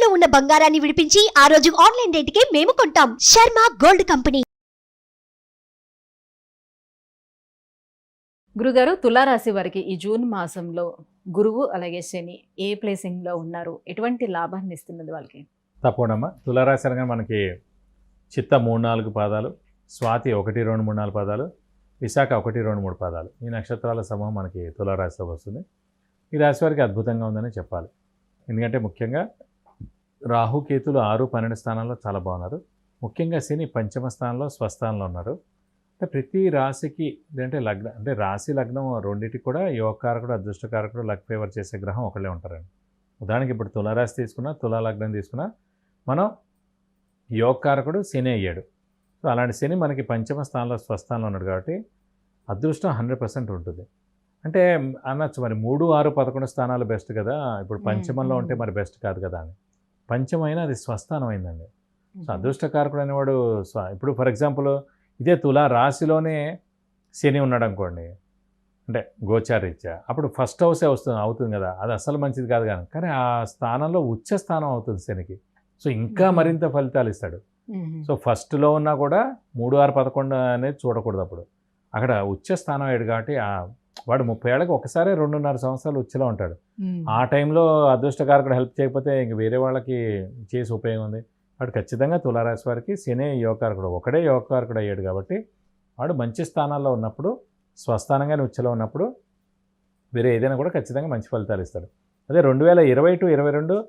తాకట్టులో ఉన్న బంగారాన్ని విడిపించి ఆ రోజు ఆన్లైన్ రేటుకే మేము కొంటాం. Sharma gold company. గురుగారు, తులారాశి వారికి ఈ జూన్ మాసంలో గురువు అలాగే శని ఏ ప్లేసింగ్లో ఉన్నారు, ఎటువంటి లాభాన్ని ఇస్తున్నది వాళ్ళకి? తప్పకుండా తులారాశి అనగా మనకి చిత్త 3-4 పాదాలు, స్వాతి 1-2-3-4 పాదాలు, విశాఖ 1-2-3 పాదాలు, ఈ నక్షత్రాల సమూహం మనకి తులారాశిలోకి వస్తుంది. ఈ రాశి వారికి అద్భుతంగా ఉందని చెప్పాలి. ఎందుకంటే ముఖ్యంగా రాహుకేతులు 6-12 స్థానాల్లో చాలా బాగున్నారు. ముఖ్యంగా శని పంచమ స్థానంలో స్వస్థానంలో ఉన్నారు. అంటే ప్రతి రాశికి అంటే లగ్నం అంటే రాశి లగ్నం రెండింటికి కూడా యోగకారకుడు అదృష్టకారకుడు లక్ ఫేవర్ చేసే గ్రహం ఒకళ్ళే ఉంటారండి. ఉదాహరణకి ఇప్పుడు తులారాశి తీసుకున్నా, తులా లగ్నం తీసుకున్నా మనం యోగకారకుడు శని అయ్యాడు. సో అలాంటి శని మనకి పంచమ స్థానంలో స్వస్థానంలో ఉన్నాడు కాబట్టి అదృష్టం 100% ఉంటుంది. అంటే అనొచ్చు మరి 3, 6, 11 స్థానాలు బెస్ట్ కదా, ఇప్పుడు పంచమంలో ఉంటే మరి బెస్ట్ కాదు కదా అని. పంచమైనా అది స్వస్థానం అయిందండి. సో అదృష్టకారకుడు అనేవాడు ఇప్పుడు ఫర్ ఎగ్జాంపుల్ ఇదే తులా రాశిలోనే శని ఉన్నాడు అనుకోండి, అంటే గోచారీత్యా, అప్పుడు ఫస్ట్ హౌసే అవుతుంది కదా, అది అసలు మంచిది కాదు కానీ ఆ స్థానంలో ఉచ్చ స్థానం అవుతుంది శనికి. సో ఇంకా మరింత ఫలితాలు ఇస్తాడు. సో ఫస్ట్లో ఉన్నా కూడా 3, 6, 11 అనేది చూడకూడదు. అప్పుడు అక్కడ ఉచ్చ స్థానం అయ్యాడు కాబట్టి వాడు 30 ఏళ్ళకి ఒకసారి 2.5 సంవత్సరాలు ఉచ్చలో ఉంటాడు. ఆ టైంలో అదృష్టకారకుడు హెల్ప్ చేయకపోతే ఇంక వేరే వాళ్ళకి చేసి ఉపయోగం ఉంది. వాడు ఖచ్చితంగా తులారాశి వారికి శని యోగకారకుడు ఒకడే యోగకారకుడు అయ్యాడు కాబట్టి వాడు మంచి స్థానాల్లో ఉన్నప్పుడు, స్వస్థానంగానే ఉచ్చలో ఉన్నప్పుడు వేరే ఏదైనా కూడా ఖచ్చితంగా మంచి ఫలితాలు ఇస్తాడు. అదే 2020-22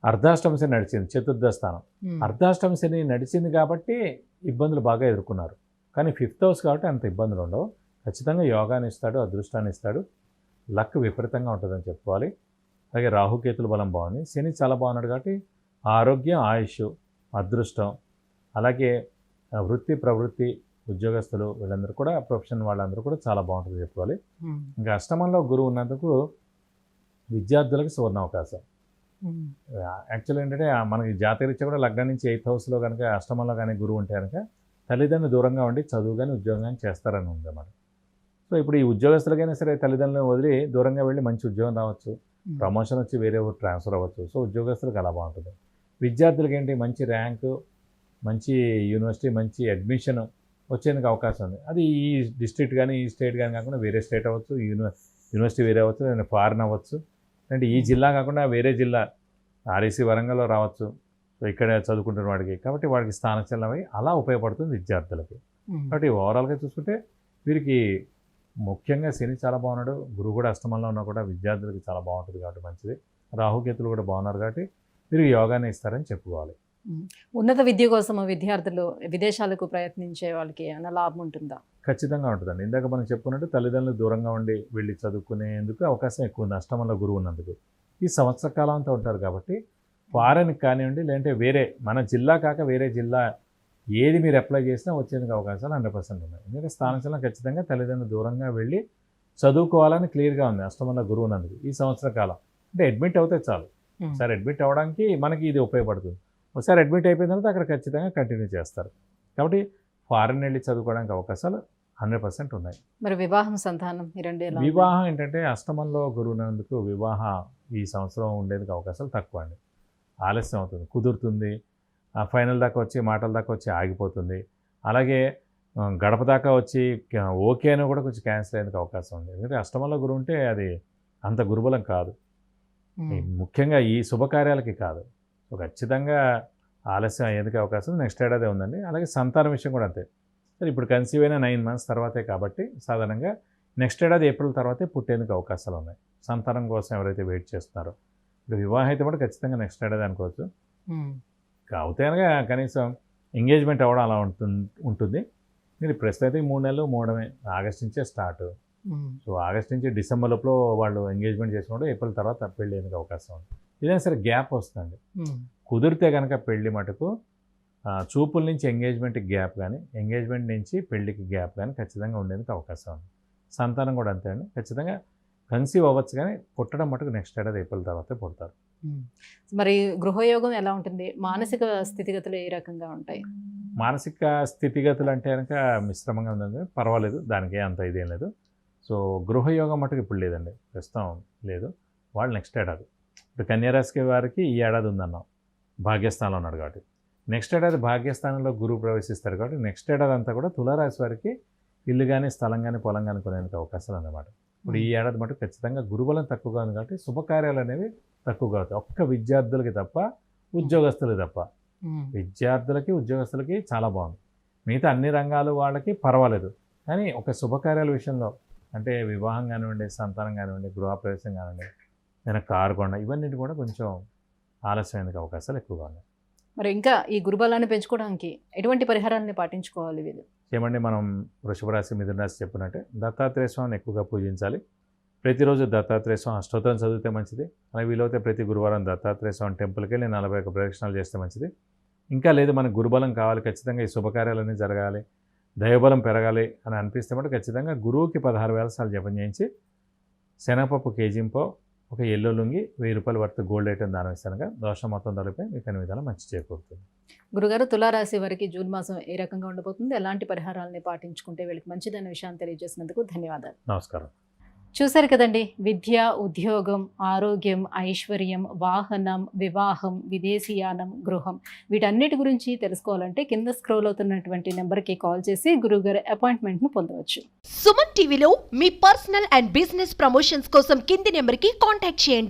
అర్ధాష్టమ శని నడిచింది, చతుర్థ స్థానం. అర్ధాష్టమ శని నడిచింది కాబట్టి ఇబ్బందులు బాగా ఎదుర్కొన్నారు. కానీ 5th హౌస్ కాబట్టి అంత ఇబ్బందులు ఉండవు. ఖచ్చితంగా యోగాన్ని ఇస్తాడు, అదృష్టాన్ని ఇస్తాడు, లక్ విపరీతంగా ఉంటుందని చెప్పుకోవాలి. అలాగే రాహుకేతుల బలం బాగుంది, శని చాలా బాగున్నాడు కాబట్టి ఆరోగ్యం, ఆయుష్, అదృష్టం, అలాగే వృత్తి, ప్రవృత్తి, ఉద్యోగస్తులు వీళ్ళందరూ కూడా, ప్రొఫెషన్ వాళ్ళందరూ కూడా చాలా బాగుంటుంది చెప్పుకోవాలి. ఇంకా అష్టమంలో గురువు ఉన్నందుకు విద్యార్థులకు సువర్ణ అవకాశం. యాక్చువల్ ఏంటంటే మనకి జాతకరీత్యా కూడా లగ్నం నుంచి 8th హౌస్లో కనుక అష్టమంలో కానీ గురువు ఉంటే కనుక తల్లిదండ్రులు దూరంగా ఉండి చదువు కానీ ఉద్యోగం కానీ చేస్తారని ఉంది అన్నమాట. సో ఇప్పుడు ఈ ఉద్యోగస్తులకైనా సరే తల్లిదండ్రులను వదిలి దూరంగా వెళ్ళి మంచి ఉద్యోగం రావచ్చు, ప్రమోషన్ వచ్చి వేరే ఊరు ట్రాన్స్ఫర్ అవ్వచ్చు. సో ఉద్యోగస్తులకు అలా బాగుంటుంది. విద్యార్థులకి ఏంటి, మంచి ర్యాంకు, మంచి యూనివర్సిటీ, మంచి అడ్మిషన్ వచ్చేందుకు అవకాశం ఉంది. అది ఈ డిస్ట్రిక్ట్ కానీ ఈ స్టేట్ కానీ కాకుండా వేరే స్టేట్ అవ్వచ్చు, యూనివర్సిటీ వేరే అవ్వచ్చు, లేదా ఫారిన్ అవ్వచ్చు, అంటే ఈ జిల్లా కాకుండా వేరే జిల్లా ఆర్ఈసీ వరంగల్లో రావచ్చు. సో ఇక్కడ చదువుకుంటున్న వాడికి కాబట్టి వాడికి స్థానచలనం అవి అలా ఉపయోగపడుతుంది విద్యార్థులకి. కాబట్టి ఓవరాల్గా చూసుకుంటే వీరికి ముఖ్యంగా శని చాలా బాగున్నాడు, గురువు కూడా అష్టమంలో ఉన్నా కూడా విద్యార్థులకి చాలా బాగుంటుంది కాబట్టి మంచిది. రాహుకేతులు కూడా బాగున్నారు కాబట్టి వీరికి యోగాన్ని ఇస్తారని చెప్పుకోవాలి. ఉన్నత విద్య కోసం విద్యార్థులు విదేశాలకు ప్రయత్నించే వాళ్ళకి ఏమైనా లాభం ఉంటుందా? ఖచ్చితంగా ఉంటుందండి. ఇందాక మనం చెప్పుకున్నట్టు తల్లిదండ్రులు దూరంగా ఉండి వెళ్ళి చదువుకునేందుకు అవకాశం ఎక్కువ ఉంది అష్టమంలో గురువు ఉన్నందుకు. ఈ సంవత్సర కాలం అంతా ఉంటారు కాబట్టి ఫారెన్కి కానివ్వండి, లేదంటే వేరే మన జిల్లా కాక వేరే జిల్లా ఏది మీరు అప్లై చేసినా వచ్చేందుకు అవకాశాలు 100% ఉన్నాయి. ఎందుకంటే స్థానచలనం ఖచ్చితంగా తల్లిదండ్రులు దూరంగా వెళ్ళి చదువుకోవాలని క్లియర్గా ఉంది అష్టమంలో గురువు ఉన్నందుకు. ఈ సంవత్సర కాలం అంటే అడ్మిట్ అవుతే చాలు. ఒకసారి అడ్మిట్ అవ్వడానికి మనకి ఇది ఉపయోగపడుతుంది. ఒకసారి అడ్మిట్ అయిపోయిన తర్వాత అక్కడ ఖచ్చితంగా కంటిన్యూ చేస్తారు. కాబట్టి ఫారెన్ వెళ్ళి చదువుకోవడానికి అవకాశాలు 100% ఉన్నాయి. మరి వివాహం, సంతానం ఈ రెండు ఎలా? వివాహం ఏంటంటే అష్టమంలో గురువు ఉన్నందుకు వివాహం ఈ సంవత్సరం ఉండేందుకు అవకాశాలు తక్కువ అండి. ఆలస్యం అవుతుంది, కుదురుతుంది, ఫైనల్ దాకా వచ్చి మాటల దాకా వచ్చి ఆగిపోతుంది. అలాగే గడప దాకా వచ్చి ఓకే అని కూడా కొంచెం క్యాన్సిల్ అయ్యేందుకు అవకాశం ఉంది. ఎందుకంటే అష్టమంలో గురువు ఉంటే అది అంత గురుబలం కాదు, ముఖ్యంగా ఈ శుభకార్యాలకి కాదు. సో ఖచ్చితంగా ఆలస్యం అయ్యేందుకు అవకాశం నెక్స్ట్ ఏడాది ఉందండి. అలాగే సంతానం విషయం కూడా అంతే. సరే ఇప్పుడు కన్సీవ్ అయిన 9 months తర్వాతే కాబట్టి సాధారణంగా నెక్స్ట్ ఏడాది ఏప్రిల్ తర్వాతే పుట్టేందుకు అవకాశాలు ఉన్నాయి. సంతానం కోసం ఎవరైతే వెయిట్ చేస్తున్నారో. ఇప్పుడు వివాహం అయితే కూడా ఖచ్చితంగా నెక్స్ట్ ఏడాది అనుకోవచ్చు. కాకపోతే అనగా కనీసం ఎంగేజ్మెంట్ అవ్వడం అలా ఉంటుంది. మీరు ప్రస్తుతం అయితే 3 నెలలు మూడమే, ఆగస్ట్ నుంచే స్టార్ట్. సో ఆగస్ట్ నుంచి డిసెంబర్ లోపల వాళ్ళు ఎంగేజ్మెంట్ చేసుకుంటే ఏప్రిల్ తర్వాత పెళ్ళి అయ్యేందుకు అవకాశం ఉంది. ఏదైనా సరే గ్యాప్ వస్తుంది. కుదిరితే కనుక పెళ్ళి మటుకు చూపుల నుంచి ఎంగేజ్మెంట్కి గ్యాప్ కానీ, ఎంగేజ్మెంట్ నుంచి పెళ్ళికి గ్యాప్ కానీ ఖచ్చితంగా ఉండేందుకు అవకాశం ఉంది. సంతానం కూడా అంతే అండి. ఖచ్చితంగా కన్సీవ్ అవ్వచ్చు కానీ పుట్టడం మటుకు నెక్స్ట్ ఏడాది ఏప్రిల్ తర్వాతే పుడతారు. మరి గృహయోగం ఎలా ఉంటుంది? మానసిక స్థితిగతులు ఏ రకంగా ఉంటాయి? మానసిక స్థితిగతులు అంటే కనుక మిశ్రమంగా ఉందండి, పర్వాలేదు, దానికి అంత ఇదేం లేదు. సో గృహయోగం మటుకు ఇప్పుడు లేదండి, ప్రస్తుతం లేదు. వాళ్ళు నెక్స్ట్ ఏడాది. ఇప్పుడు కన్యారాశి వారికి ఈ ఏడాది ఉందన్నాం. భాగ్యస్థానంలో ఉన్నాడు కాబట్టి. నెక్స్ట్ ఏడాది భాగ్యస్థానంలో గురువు ప్రవేశిస్తాడు కాబట్టి నెక్స్ట్ ఏడాది అంతా కూడా తులారాశి వారికి ఇల్లు కానీ స్థలం కానీ పొలం కానీ కొనేందుకు అవకాశాలు అన్నమాట. ఇప్పుడు ఈ ఏడాది మటు ఖచ్చితంగా గురుబలం తక్కువగా ఉంది కాబట్టి శుభకార్యాలు అనేవి తక్కువగా అవుతాయి. ఒక్క విద్యార్థులకి తప్ప, ఉద్యోగస్తులకి తప్ప. విద్యార్థులకి ఉద్యోగస్తులకి చాలా బాగుంది. మిగతా అన్ని రంగాలు వాళ్ళకి పర్వాలేదు. కానీ ఒక శుభకార్యాల విషయంలో అంటే వివాహం కానివ్వండి, సంతానం కానివ్వండి, గృహప్రవేశం కానివ్వండి, నేను కారు కొండ, ఇవన్నిటి కూడా కొంచెం ఆలస్యమైనందుకు అవకాశాలు ఎక్కువగా ఉన్నాయి. మరి ఇంకా ఈ గురుబలాన్ని పెంచుకోవడానికి ఎటువంటి పరిహారాన్ని పాటించుకోవాలి వీళ్ళు? ఏమండి, మనం వృషభ రాశి, మిథున రాశి చెప్పినట్టే దత్తాత్రేయ స్వామిని ఎక్కువగా పూజించాలి. ప్రతిరోజు దత్తాత్రేయ స్వామి అష్టోత్తరం చదివితే మంచిది. అలాగే వీలైతే ప్రతి గురువారం దత్తాత్రేయ స్వామి టెంపుల్కి వెళ్ళి 41 ప్రదక్షిణాలు చేస్తే మంచిది. ఇంకా లేదు మనకు గురుబలం కావాలి, ఖచ్చితంగా ఈ శుభకార్యాలన్నీ జరగాలి, దైవబలం పెరగాలి అని అనిపిస్తే మటు ఖచ్చితంగా గురువుకి 16,000 సార్లు జపం చేయించి శనగపప్పు కేజీంపో ఒక ఎల్లో లుంగి 1000 రూపాయలు వర్త్ గోల్డ్ ఐటమ్ దానం ఇస్తానుగా దోషం మొత్తం తొలగిపోయి మీకు అన్ని విధాలు మంచి చేకూరుతుంది. గురుగారు, తులారాశి వారికి జూన్ మాసం ఏ రకంగా ఉండబోతుంది, ఎలాంటి పరిహారాలని పాటించుకుంటే వీళ్ళకి మంచిదన్న విషయాన్ని తెలియజేసినందుకు ధన్యవాదాలు. నమస్కారం. చూశారు కదండి, విద్య, ఉద్యోగం, ఆరోగ్యం, ఐశ్వర్యం, వాహనం, వివాహం, విదేశీయానం, గృహం, వీటన్నిటి గురించి తెలుసుకోవాలంటే కింద స్క్రోల్ అవుతున్నటువంటి నెంబర్కి కాల్ చేసి గురువుగారి అపాయింట్మెంట్ను పొందవచ్చు. సుమన్ టీవీలో మీ పర్సనల్ అండ్ బిజినెస్ ప్రమోషన్స్ కోసం కింది నెంబర్కి కాంటాక్ట్ చేయండి.